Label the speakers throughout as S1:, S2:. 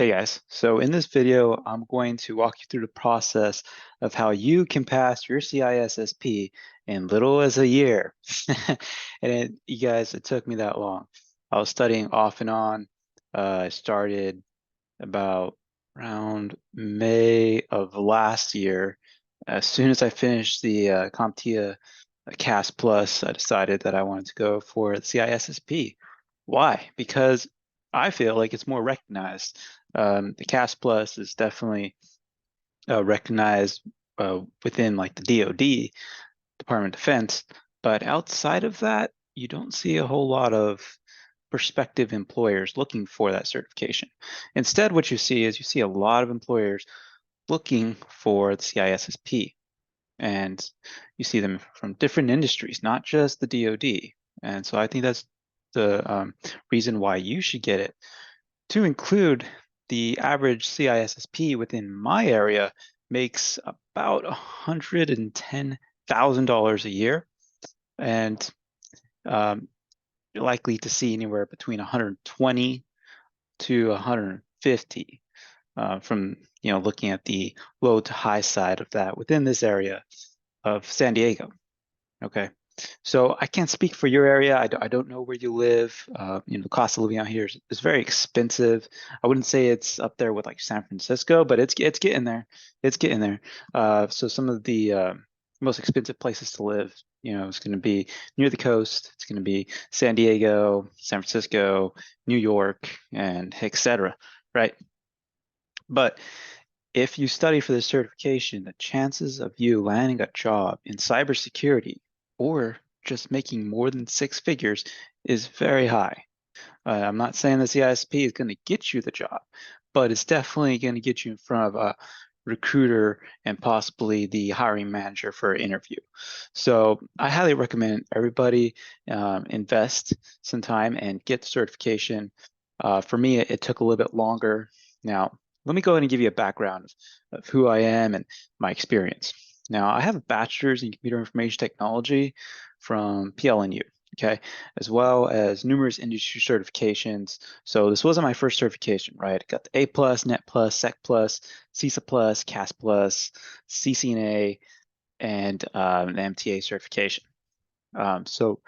S1: Hey guys, so in this video, I'm going to walk you through the process of how you can pass your CISSP in little as a year. You guys, it took me that long. I was studying off and on. I started about around May of last year. As soon as I finished the CompTIA CAS Plus, I decided that I wanted to go for the CISSP. Why? Because I feel like it's more recognized. The CAS Plus is definitely recognized within like the DoD, Department of Defense, but outside of that, you don't see a whole lot of prospective employers looking for that certification. Instead, what you see is you see a lot of employers looking for the CISSP, and you see them from different industries, not just the DoD. And so I think that's the reason why you should get it. To include, the average CISSP within my area makes about $110,000 a year, and you're likely to see anywhere between 120 to 150 from looking at the low to high side of that within this area of San Diego. Okay. So I can't speak for your area. I don't know where you live. The cost of living out here is very expensive. I wouldn't say it's up there with like San Francisco, but it's getting there. It's getting there. So some of the most expensive places to live, is going to be near the coast. It's going to be San Diego, San Francisco, New York, and etc. Right? But if you study for this certification, the chances of you landing a job in cybersecurity or just making more than six figures is very high. I'm not saying the CISP is going to get you the job, but it's definitely going to get you in front of a recruiter and possibly the hiring manager for an interview. So I highly recommend everybody invest some time and get the certification. For me, it took a little bit longer. Now, let me go ahead and give you a background of who I am and my experience. Now, I have a bachelor's in computer information technology from PLNU, okay, as well as numerous industry certifications. So this wasn't my first certification, right? I got the A plus, Net plus, Sec plus, CISA plus, CAS plus, CCNA, and an MTA certification. So,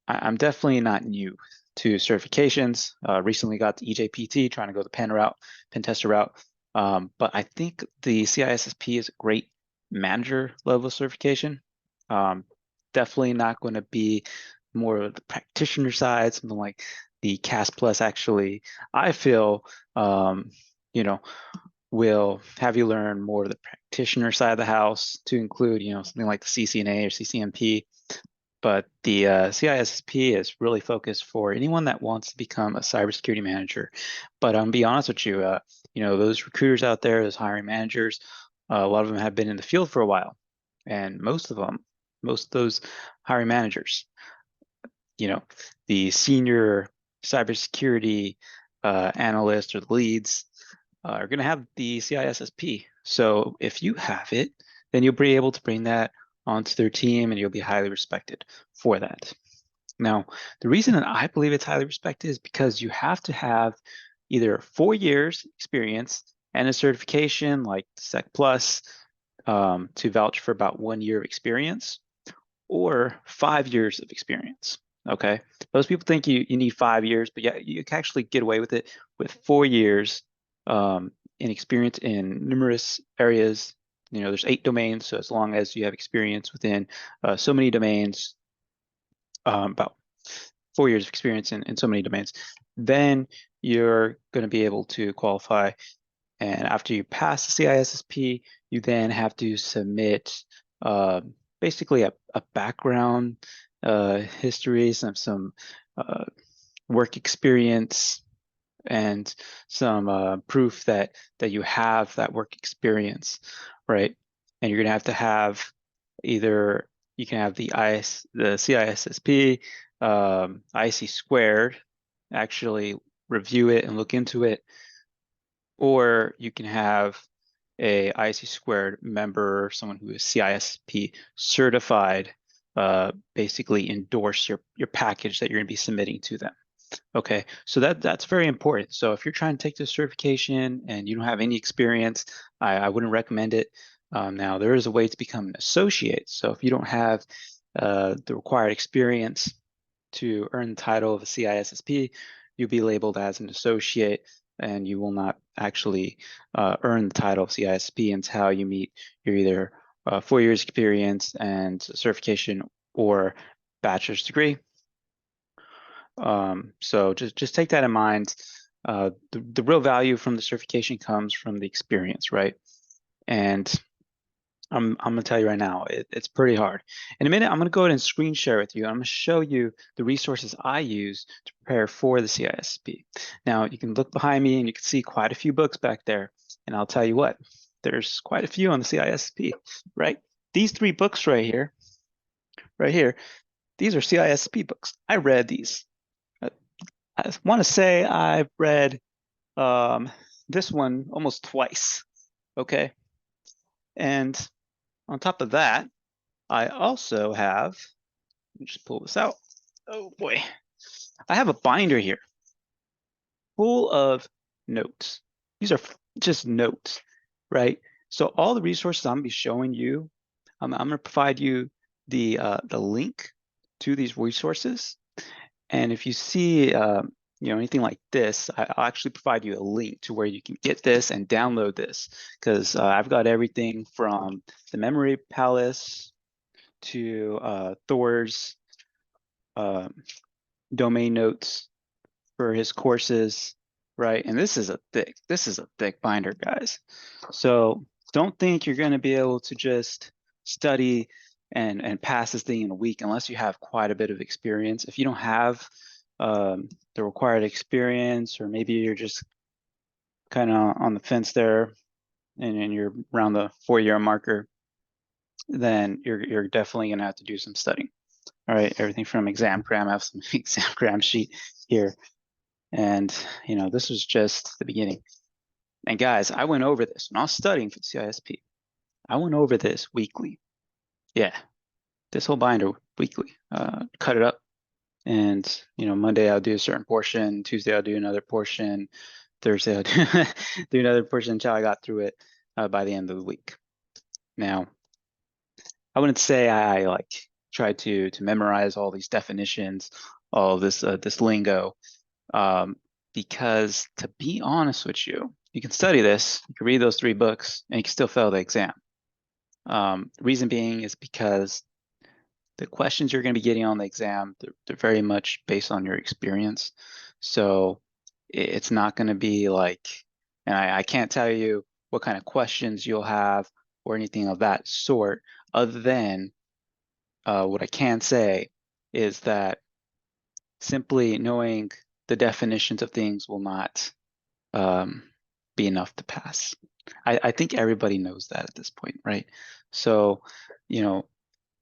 S1: I'm definitely not new to certifications. Recently got the EJPT, trying to go the pen tester route. But I think the CISSP is a great manager level certification. Um, Definitely not going to be more of the practitioner side, something like the CAS Plus actually, I feel, you know, will have you learn more of the practitioner side of the house to include, something like the CCNA or CCNP. But the CISSP is really focused for anyone that wants to become a cybersecurity manager. But be honest with you, those recruiters out there, those hiring managers, a lot of them have been in the field for a while, and most of those hiring managers, you know, the senior cybersecurity analysts or the leads are going to have the CISSP. So if you have it, then you'll be able to bring that onto their team and you'll be highly respected for that. Now, the reason that I believe it's highly respected is because you have to have either 4 years experience and a certification like Sec Plus to vouch for about 1 year of experience, or 5 years of experience. Okay. Most people think you need 5 years, but yeah, you can actually get away with it with 4 years in experience in numerous areas. There's 8 domains, so as long as you have experience within so many domains, about 4 years of experience in so many domains, then you're going to be able to qualify. And after you pass the CISSP, you then have to submit uh, basically a background history, some work experience, and some proof that you have that work experience, right? And you're gonna have either you can have the CISSP, IC squared, actually review it and look into it, or you can have a IC squared member, someone who is CISSP certified, basically endorse your package that you're going to be submitting to them. Okay, so that's very important. So if you're trying to take this certification and you don't have any experience, I wouldn't recommend it. Now there is a way to become an associate. So if you don't have the required experience to earn the title of a CISSP, you'll be labeled as an associate, and you will not actually earn the title of CISSP until you meet your either 4 years experience and certification or bachelor's degree. So just take that in mind. The real value from the certification comes from the experience, right? And I'm gonna tell you right now, it's pretty hard. In a minute, I'm gonna go ahead and screen share with you. I'm gonna show you the resources I use to prepare for the CISP. Now you can look behind me and you can see quite a few books back there. And I'll tell you what, there's quite a few on the CISP, right? These three books right here, these are CISP books. I read these. I want to say I've read this one almost twice. Okay. And on top of that, I also have, let me just pull this out. Oh boy. I have a binder here full of notes. These are just notes, right? So all the resources I'm gonna be showing you, I'm gonna provide you the link to these resources. And if you see anything like this, I'll actually provide you a link to where you can get this and download this, because I've got everything from the Memory Palace to Thor's domain notes for his courses, right? And this is a thick binder, guys. So don't think you're going to be able to just study and pass this thing in a week unless you have quite a bit of experience. If you don't have the required experience, or maybe you're just kind of on the fence there and you're around the 4-year marker, then you're definitely going to have to do some studying. All right, everything from Examgram. I have some Examgram sheet here. And, this was just the beginning. And guys, I went over this when I was studying for the CISP. I went over this weekly. Yeah, this whole binder weekly. Cut it up. And, Monday I'll do a certain portion. Tuesday I'll do another portion. Thursday I'll do another portion until I got through it by the end of the week. Now, I wouldn't say I like tried to memorize all these definitions, all this this lingo. Because to be honest with you, you can study this, you can read those 3 books, and you can still fail the exam. Reason being is because the questions you're going to be getting on the exam, they're very much based on your experience. So it's not going to be like, and I can't tell you what kind of questions you'll have or anything of that sort, other than what I can say is that simply knowing the definitions of things will not be enough to pass. I think everybody knows that at this point, right? So,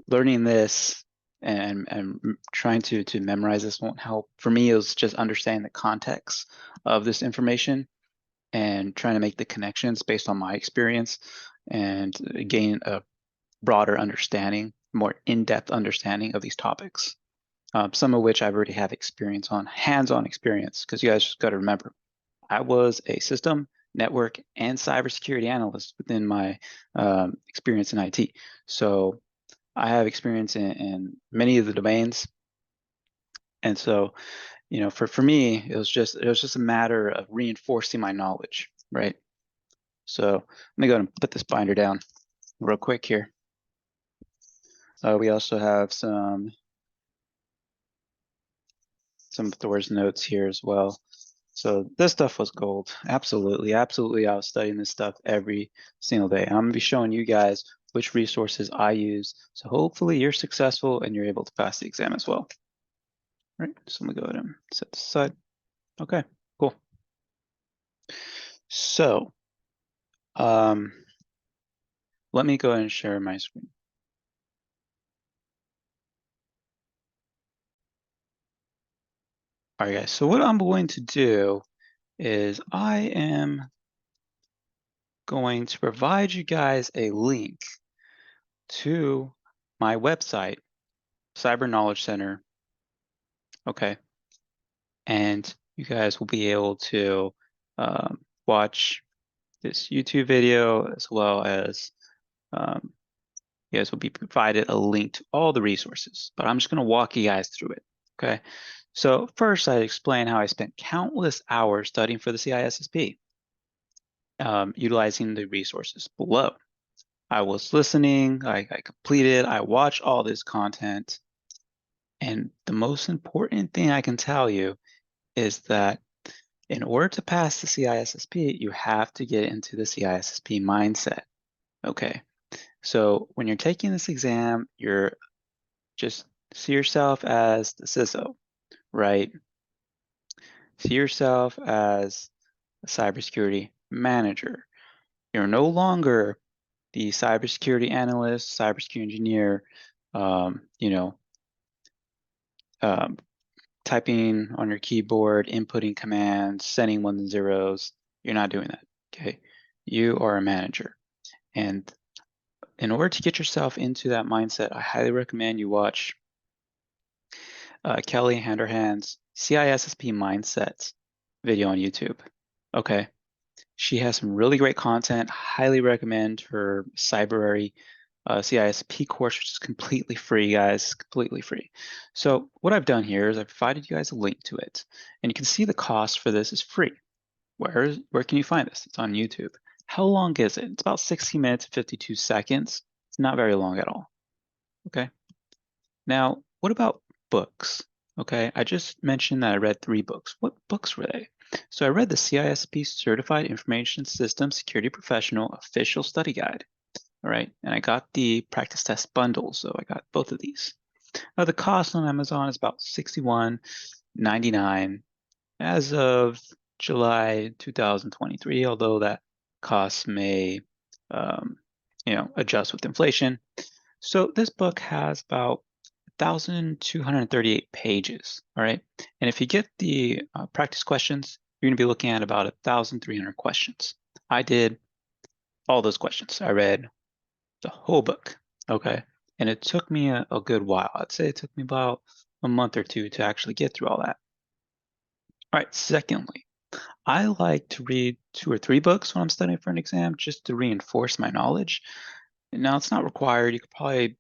S1: learning this and trying to memorize this won't help. For me, it was just understanding the context of this information and trying to make the connections based on my experience and gain a broader understanding, more in-depth understanding of these topics. Some of which I've already have experience on, hands-on experience, because you guys just got to remember, I was a system, network, and cybersecurity analyst within my experience in IT. So I have experience in many of the domains. And so, for me, it was just a matter of reinforcing my knowledge, right? So let me go ahead and put this binder down real quick here. We also have some of Thor's notes here as well. So this stuff was gold. Absolutely. Absolutely. I was studying this stuff every single day. I'm going to be showing you guys which resources I use. So hopefully you're successful and you're able to pass the exam as well. All right. So I'm going to go ahead and set this aside. Okay, cool. So let me go ahead and share my screen. All right, guys. So what I'm going to do is I am going to provide you guys a link to my website, Cyber Knowledge Center. Okay. and you guys will be able to watch this YouTube video, as well as um, you guys will be provided a link to all the resources, but I'm just going to walk you guys through it. Okay. So first, I explain how I spent countless hours studying for the CISSP, utilizing the resources below. I was listening, I completed, I watched all this content, and the most important thing I can tell you is that in order to pass the CISSP, you have to get into the CISSP mindset. Okay. So when you're taking this exam, you're just see yourself as the CISO, right? See yourself as a cybersecurity manager. You're no longer the cybersecurity analyst, cybersecurity engineer, you know, um, typing on your keyboard, inputting commands, sending ones and zeros. You're not doing that, okay? You are a manager. And in order to get yourself into that mindset, I highly recommend you watch Kelly Handerhan's CISSP Mindset video on YouTube. Okay. She has some really great content. Highly recommend her Cyberary CISP course, which is completely free, guys, completely free. So what I've done here is I've provided you guys a link to it, and you can see the cost for this is free. Where can you find this? It's on YouTube. How long is it? It's about 60 minutes and 52 seconds. It's not very long at all. Okay. Now, what about books? Okay, I just mentioned that I read 3 books. What books were they? So I read the CISP Certified Information System Security Professional Official Study Guide. All right, and I got the practice test bundle, so I got both of these. Now the cost on Amazon is about $61.99 as of July 2023, although that cost may um, adjust with inflation. So this book has about 1,238 pages, all right? And if you get the practice questions, you're gonna be looking at about 1,300 questions. I did all those questions. I read the whole book, okay? And it took me a good while. I'd say it took me about a month or two to actually get through all that. All right, secondly, I like to read 2 or 3 books when I'm studying for an exam just to reinforce my knowledge. Now, it's not required. You could probably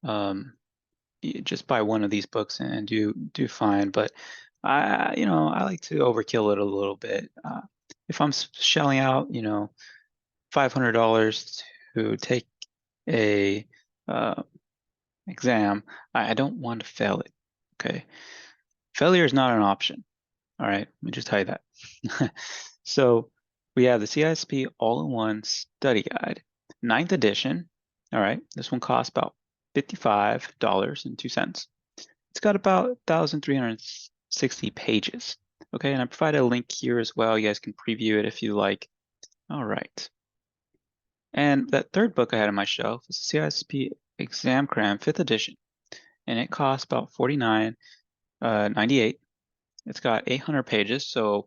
S1: um, just buy one of these books and do fine. But I like to overkill it a little bit. If I'm shelling out, $500 to take a exam, I don't want to fail it. Okay, failure is not an option. All right, let me just tell you that. So we have the CISP All-in-One Study Guide, 9th edition. All right, this one costs about $55.02. It's got about 1,360 pages. Okay, and I provided a link here as well. You guys can preview it if you like. All right. And that third book I had on my shelf is CISP Exam Cram 5th edition, and it costs about $49.98. It's got 800 pages, so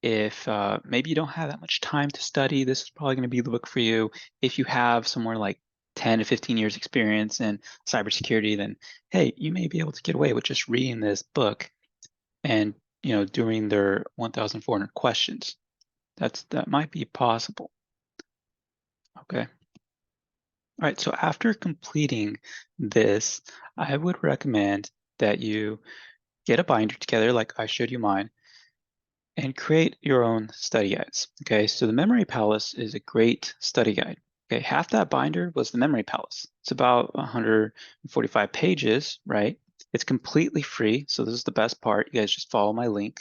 S1: if maybe you don't have that much time to study, this is probably going to be the book for you. If you have somewhere like 10 to 15 years experience in cybersecurity, then hey, you may be able to get away with just reading this book and doing their 1,400 questions. That might be possible. Okay. All right, so after completing this, I would recommend that you get a binder together like I showed you mine, and create your own study guides. Okay, so the Memory Palace is a great study guide. Okay, half that binder was the Memory Palace. It's about 145 pages, right? It's completely free, so this is the best part. You guys just follow my link,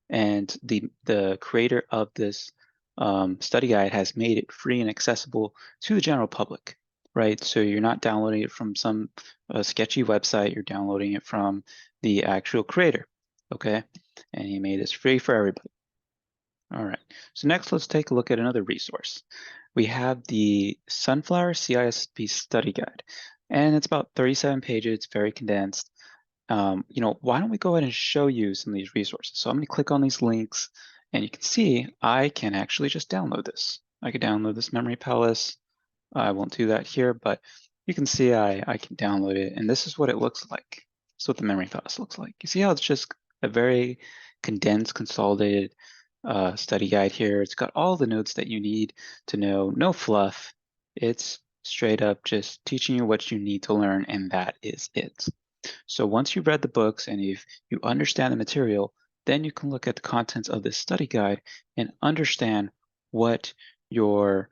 S1: and the creator of this study guide has made it free and accessible to the general public, right? So you're not downloading it from some sketchy website. You're downloading it from the actual creator, okay? And he made this free for everybody. All right, so next let's take a look at another resource. We have the Sunflower CISP Study Guide, and it's about 37 pages, it's very condensed. Why don't we go ahead and show you some of these resources? So I'm gonna click on these links, and you can see I can actually just download this. I could download this Memory Palace. I won't do that here, but you can see I can download it, and this is what it looks like. This is what the Memory Palace looks like. You see how it's just a very condensed, consolidated study guide here. It's got all the notes that you need to know, no fluff. It's straight up just teaching you what you need to learn, and that is it. So once you've read the books and you understand the material, then you can look at the contents of this study guide and understand what you're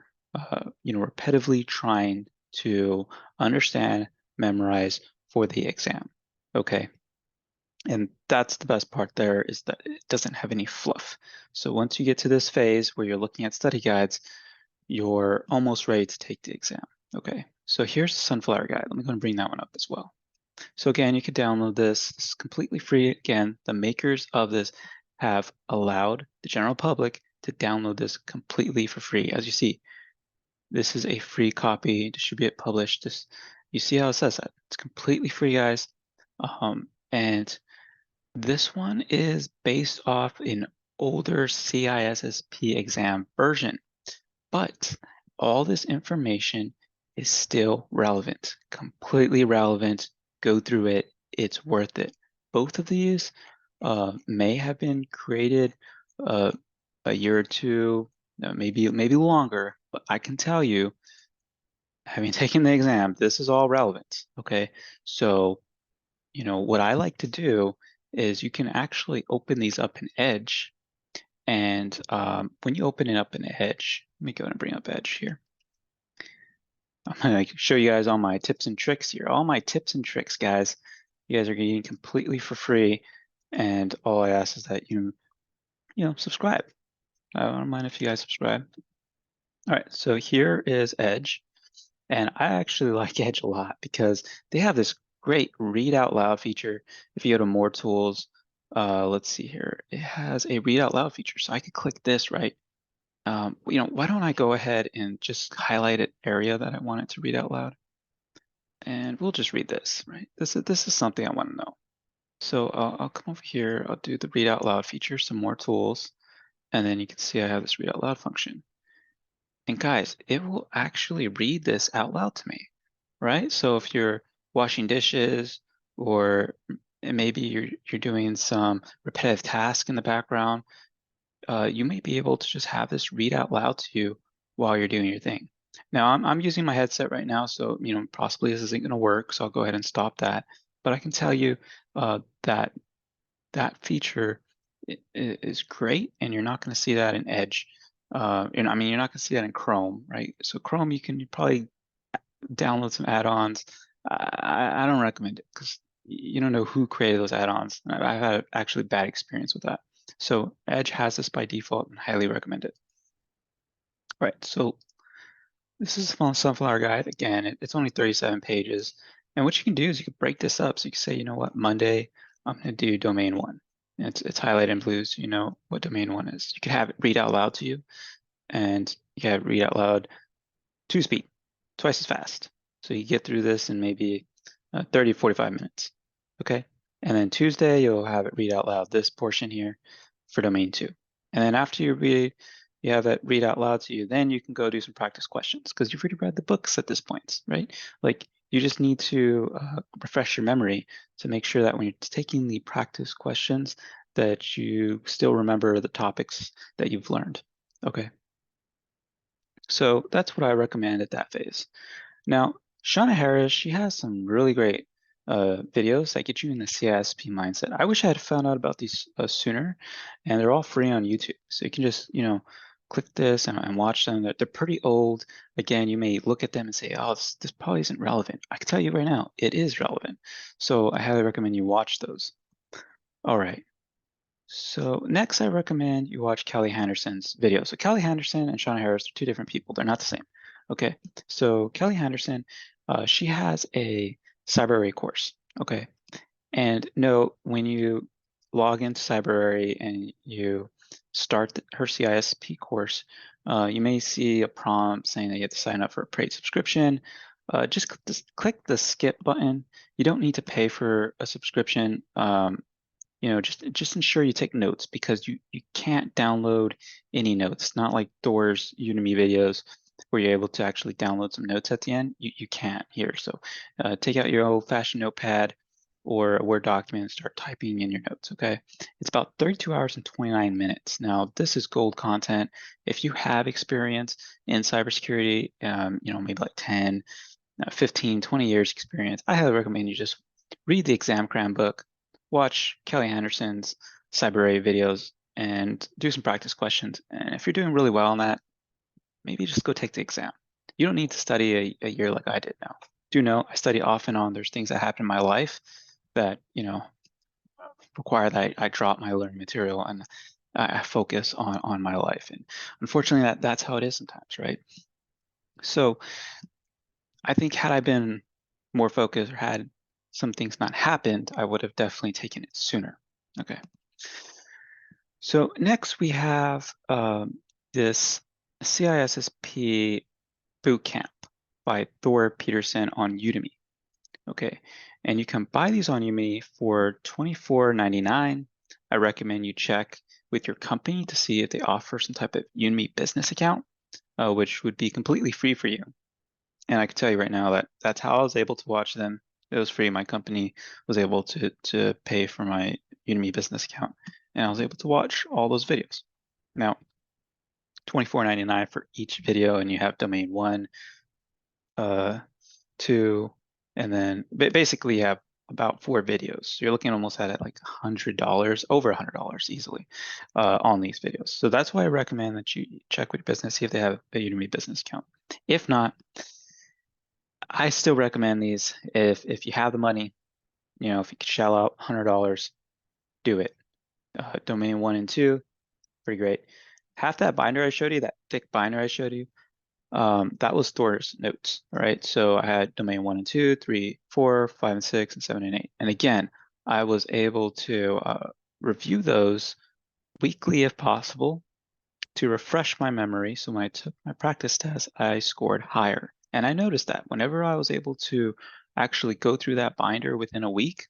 S1: repetitively trying to understand, memorize for the exam. Okay. And that's the best part there, is that it doesn't have any fluff. So once you get to this phase where you're looking at study guides, you're almost ready to take the exam. Okay, so here's the Sunflower Guide. Let me go and bring that one up as well. So again, you can download this. It's completely free. Again, the makers of this have allowed the general public to download this completely for free. As you see, this is a free copy, distribute, publish. You see how it says that? It's completely free, guys. And this one is based off an older CISSP exam version, but all this information is still relevant, completely relevant. Go through it, it's worth it. Both of these may have been created a year or two, maybe longer, but I can tell you, having taken the exam, this is all relevant, okay? So, what I like to do is you can actually open these up in Edge. And when you open it up in Edge, let me go and bring up Edge here. I'm going to show you guys all my tips and tricks here. All my tips and tricks, guys, you guys are getting completely for free. And all I ask is that you subscribe. I don't mind if you guys subscribe. All right, so here is Edge. And I actually like Edge a lot because they have this great read out loud feature. If you go to more tools, let's see here, it has a read out loud feature. So I could click this, right? Why don't I go ahead and just highlight an area that I want it to read out loud? And we'll just read this, right? This is something I want to know. So I'll come over here, I'll do the read out loud feature, some more tools, and then you can see I have this read out loud function. And guys, it will actually read this out loud to me, right? So if you're washing dishes, or maybe you're doing some repetitive task in the background, you may be able to just have this read out loud to you while you're doing your thing. Now I'm using my headset right now, so possibly this isn't going to work. So I'll go ahead and stop that. But I can tell you that feature is great, and you're not going to see that in Edge. You're not going to see that in Chrome, right? So Chrome, you can probably download some add-ons. I don't recommend it because you don't know who created those add-ons. I've had actually bad experience with that. So Edge has this by default, and highly recommend it. All right, so this is a Sunflower Guide. Again, it's only 37 pages. And what you can do is you can break this up. So you can say, you know what, Monday, I'm going to do domain 1. And it's highlighted in blue, so you know what domain 1 is. You can have it read out loud to you, and you can have it read out loud 2 speed, twice as fast. So you get through this in maybe 30, 45 minutes, okay? And then Tuesday, you'll have it read out loud this portion here for domain 2. And then after you have that read out loud to you, then you can go do some practice questions because you've already read the books at this point, right? Like you just need to refresh your memory to make sure that when you're taking the practice questions that you still remember the topics that you've learned, okay? So that's what I recommend at that phase. Now, Shauna Harris, she has some really great videos that get you in the CISSP mindset. I wish I had found out about these sooner, and they're all free on YouTube. So you can just, click this and watch them. They're pretty old. Again, you may look at them and say, oh, this probably isn't relevant. I can tell you right now, it is relevant. So I highly recommend you watch those. All right. So next, I recommend you watch Kelly Henderson's video. So Kelly Henderson and Shauna Harris are two different people. They're not the same. Okay. So Kelly Henderson, she has a cyber course. Okay. And no, when you log into Cyber and you start her CISSP course, you may see a prompt saying that you have to sign up for a paid subscription. Just click the skip button. You don't need to pay for a subscription. Just ensure you take notes because you can't download any notes. Not like Doors Udemy videos where you're able to actually download some notes at the end. You can't here. So take out your old-fashioned notepad or a Word document and start typing in your notes, okay? It's about 32 hours and 29 minutes. Now, this is gold content. If you have experience in cybersecurity, maybe like 10, 15, 20 years experience, I highly recommend you just read the exam cram book, watch Kelly Anderson's Cyber A videos, and do some practice questions. And if you're doing really well on that, maybe just go take the exam. You don't need to study a year like I did now. Do know I study off and on. There's things that happen in my life that, require that I drop my learning material and I focus on my life. And unfortunately, that's how it is sometimes, right? So I think had I been more focused or had some things not happened, I would have definitely taken it sooner. Okay. So next we have this CISSP boot camp by Thor Peterson on Udemy. Okay, and you can buy these on Udemy for $24.99. I recommend you check with your company to see if they offer some type of Udemy business account, which would be completely free for you. And I can tell you right now that that's how I was able to watch them. It was free. My company was able to pay for my Udemy business account, and I was able to watch all those videos. Now, $24.99 for each video, and you have domain 1, 2, and then basically you have about 4 videos. So you're looking almost at it like $100, over $100 easily on these videos. So that's why I recommend that you check with your business, see if they have a Udemy business account. If not, I still recommend these. If you have the money, if you could shell out $100, do it. Domain 1 and 2, pretty great. Half that binder I showed you, that thick binder I showed you, that was Thor's notes, all right? So I had domain 1 and 2, 3, 4, 5 and 6, and 7 and 8. And again, I was able to review those weekly if possible to refresh my memory. So when I took my practice test, I scored higher. And I noticed that whenever I was able to actually go through that binder within a week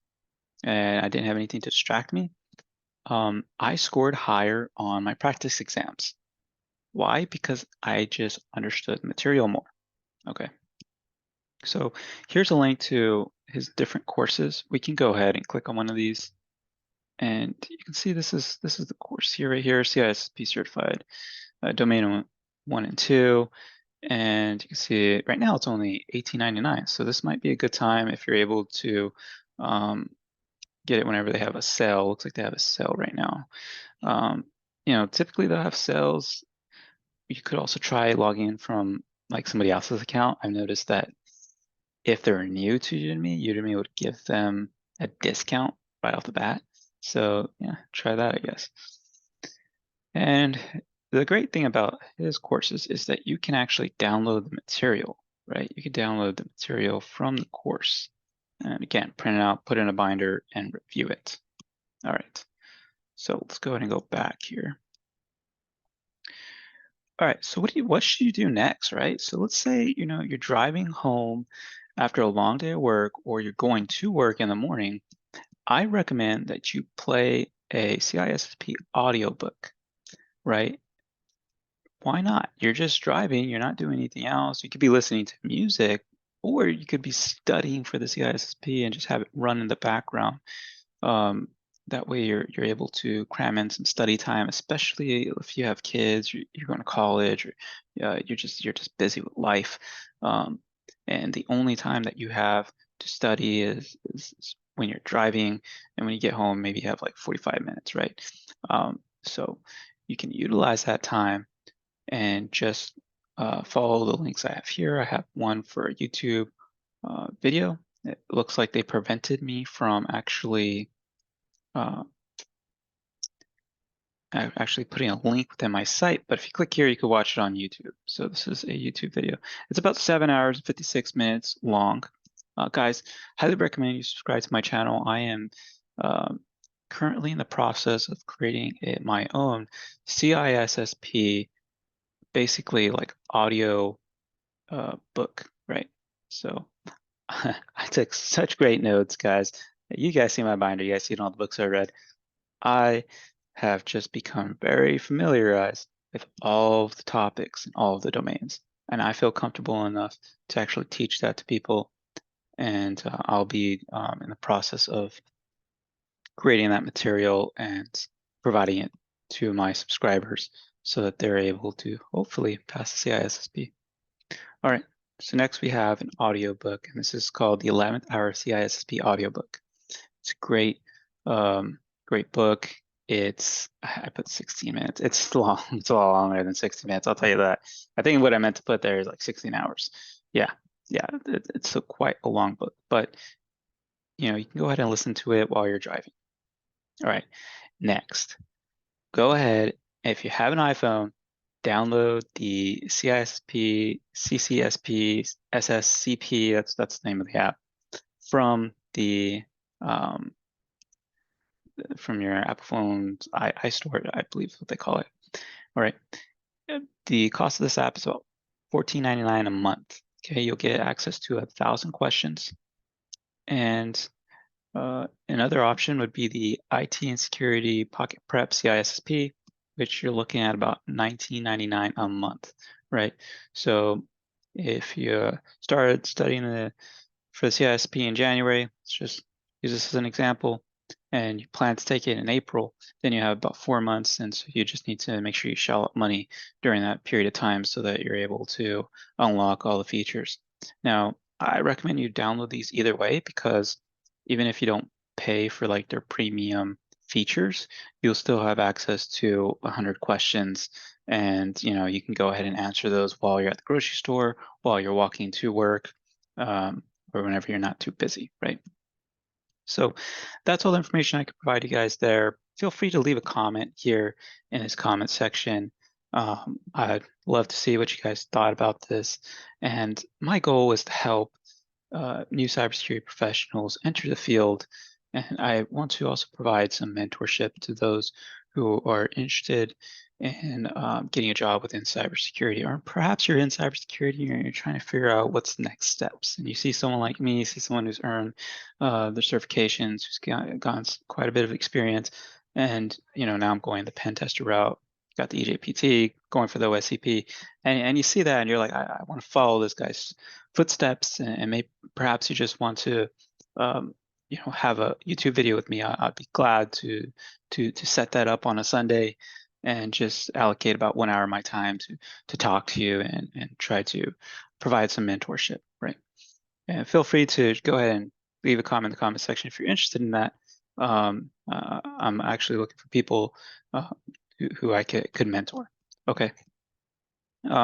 S1: and I didn't have anything to distract me, I scored higher on my practice exams. Why? Because I just understood the material more. Okay. So here's a link to his different courses. We can go ahead and click on one of these, and you can see this is the course here, right here, CISSP certified, domain 1 and 2, and you can see right now it's only $18.99. So this might be a good time if you're able to get it whenever they have a sale. Looks like they have a sale right now. Typically they'll have sales. You could also try logging in from like somebody else's account. I've noticed that if they're new to Udemy would give them a discount right off the bat. So yeah, try that, I guess. And the great thing about his courses is that you can actually download the material, right? You can download the material from the course. And again, print it out, put it in a binder, and review it. All right, so let's go ahead and go back here. All right, so what should you do next, right? So let's say, you're driving home after a long day of work, or you're going to work in the morning. I recommend that you play a CISSP audiobook, right? Why not? You're just driving, you're not doing anything else. You could be listening to music, or you could be studying for the CISSP and just have it run in the background. That way you're able to cram in some study time, especially if you have kids, you're going to college, or you're just busy with life. And the only time that you have to study is when you're driving, and when you get home, maybe you have like 45 minutes, right? So you can utilize that time and just follow the links I have here. I have one for a YouTube video. It looks like they prevented me from actually putting a link within my site, but if you click here, you can watch it on YouTube. So this is a YouTube video. It's about 7 hours and 56 minutes long. Guys, highly recommend you subscribe to my channel. I am currently in the process of creating my own CISSP, basically like audio book, right? So I took such great notes, guys. You guys see my binder. You guys see all the books I read. I have just become very familiarized with all of the topics and all of the domains. And I feel comfortable enough to actually teach that to people. and I'll be in the process of creating that material and providing it to my subscribers so that they're able to hopefully pass the CISSP. All right, so next we have an audiobook, and this is called the 11th Hour CISSP audiobook. It's a great book. I put 16 minutes. It's long. It's a lot longer than 60 minutes. I'll tell you that. I think what I meant to put there is like 16 hours. Yeah, yeah. It's quite a long book, but you can go ahead and listen to it while you're driving. All right. Next, go ahead. If you have an iPhone, download the CISSP, CCSP, SSCP. That's the name of the app from the um, from your Apple phone's iStore, I believe is what they call it. All right. The cost of this app is about $14.99 a month. Okay, you'll get access to 1,000 questions. And another option would be the IT and Security Pocket Prep CISSP, which you're looking at about $19.99 a month, right? So if you started studying for the CISSP in January, let's just use this as an example, and you plan to take it in April, then you have about 4 months, and so you just need to make sure you shell out money during that period of time so that you're able to unlock all the features. Now, I recommend you download these either way because even if you don't pay for like their premium features, you'll still have access to 100 questions, and you can go ahead and answer those while you're at the grocery store, while you're walking to work, or whenever you're not too busy, right? So that's all the information I could provide you guys there. Feel free to leave a comment here in this comment section. I'd love to see what you guys thought about this. And my goal is to help new cybersecurity professionals enter the field. And I want to also provide some mentorship to those who are interested in getting a job within cybersecurity, or perhaps you're in cybersecurity and you're trying to figure out what's the next steps. And you see someone like me, you see someone who's earned their certifications, who's gotten quite a bit of experience, and now I'm going the pen tester route. Got the EJPT, going for the OSCP, and you see that, and you're like, I want to follow this guy's footsteps, and maybe perhaps you just want to have a YouTube video with me. I'd be glad to set that up on a Sunday and just allocate about 1 hour of my time to talk to you and try to provide some mentorship, right? And feel free to go ahead and leave a comment in the comment section if you're interested in that. I'm actually looking for people who I could mentor. Okay.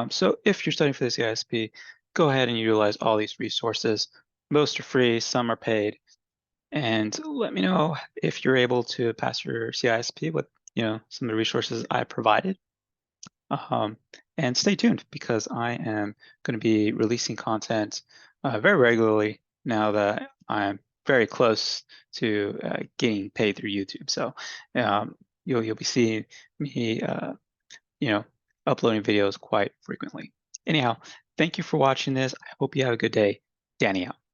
S1: So if you're studying for the CISP, go ahead and utilize all these resources. Most are free, some are paid. And let me know if you're able to pass your CISP with some of the resources I provided. And stay tuned because I am going to be releasing content very regularly now that I'm very close to getting paid through YouTube. So you'll be seeing me uploading videos quite frequently. Anyhow, thank you for watching this. I hope you have a good day. Danny out.